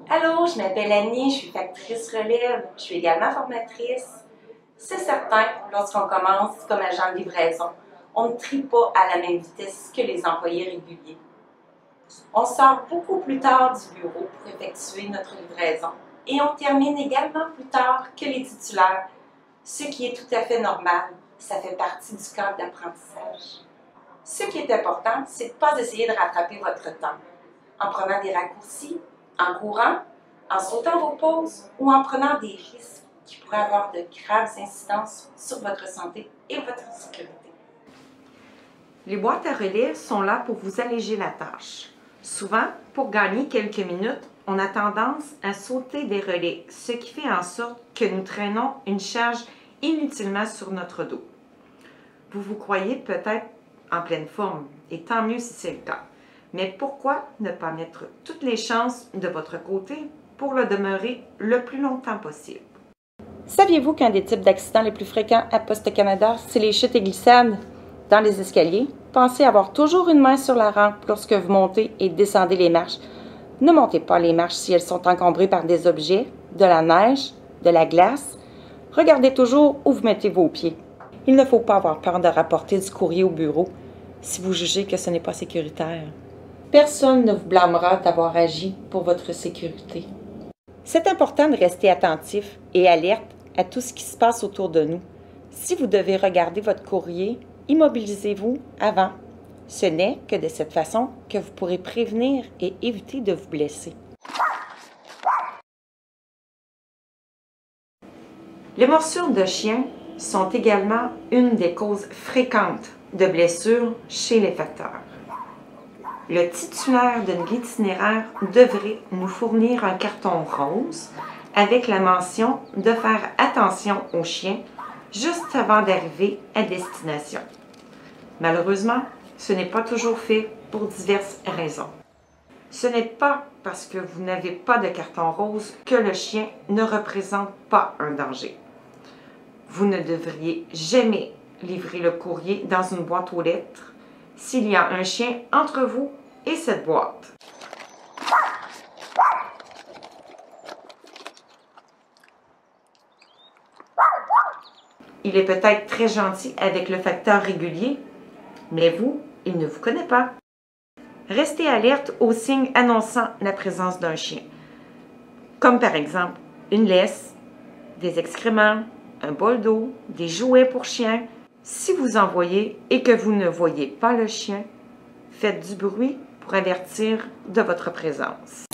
Allô, je m'appelle Annie, je suis factrice relève, je suis également formatrice. C'est certain, lorsqu'on commence comme agent de livraison, on ne trie pas à la même vitesse que les employés réguliers. On sort beaucoup plus tard du bureau pour effectuer notre livraison et on termine également plus tard que les titulaires, ce qui est tout à fait normal, ça fait partie du cadre d'apprentissage. Ce qui est important, c'est de ne pas essayer de rattraper votre temps en prenant des raccourcis, en courant, en sautant vos pauses ou en prenant des risques qui pourraient avoir de graves incidences sur votre santé et votre sécurité. Les boîtes à relais sont là pour vous alléger la tâche. Souvent, pour gagner quelques minutes, on a tendance à sauter des relais, ce qui fait en sorte que nous traînons une charge inutilement sur notre dos. Vous vous croyez peut-être en pleine forme, et tant mieux si c'est le cas. Mais pourquoi ne pas mettre toutes les chances de votre côté pour le demeurer le plus longtemps possible? Saviez-vous qu'un des types d'accidents les plus fréquents à Poste Canada, c'est les chutes et glissades dans les escaliers? Pensez avoir toujours une main sur la rampe lorsque vous montez et descendez les marches. Ne montez pas les marches si elles sont encombrées par des objets, de la neige, de la glace. Regardez toujours où vous mettez vos pieds. Il ne faut pas avoir peur de rapporter du courrier au bureau si vous jugez que ce n'est pas sécuritaire. Personne ne vous blâmera d'avoir agi pour votre sécurité. C'est important de rester attentif et alerte à tout ce qui se passe autour de nous. Si vous devez regarder votre courrier, immobilisez-vous avant. Ce n'est que de cette façon que vous pourrez prévenir et éviter de vous blesser. Les morsures de chiens sont également une des causes fréquentes de blessures chez les facteurs. Le titulaire d'une guide itinéraire devrait nous fournir un carton rose avec la mention de faire attention aux chiens juste avant d'arriver à destination. Malheureusement, ce n'est pas toujours fait pour diverses raisons. Ce n'est pas parce que vous n'avez pas de carton rose que le chien ne représente pas un danger. Vous ne devriez jamais livrer le courrier dans une boîte aux lettres s'il y a un chien entre vous et cette boîte. Il est peut-être très gentil avec le facteur régulier, mais vous, il ne vous connaît pas. Restez alerte aux signes annonçant la présence d'un chien, comme par exemple une laisse, des excréments, un bol d'eau, des jouets pour chiens. Si vous en voyez et que vous ne voyez pas le chien, faites du bruit pour avertir de votre présence.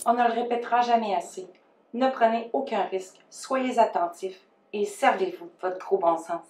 On ne le répétera jamais assez. Ne prenez aucun risque, soyez attentifs et servez-vous de votre gros bon sens.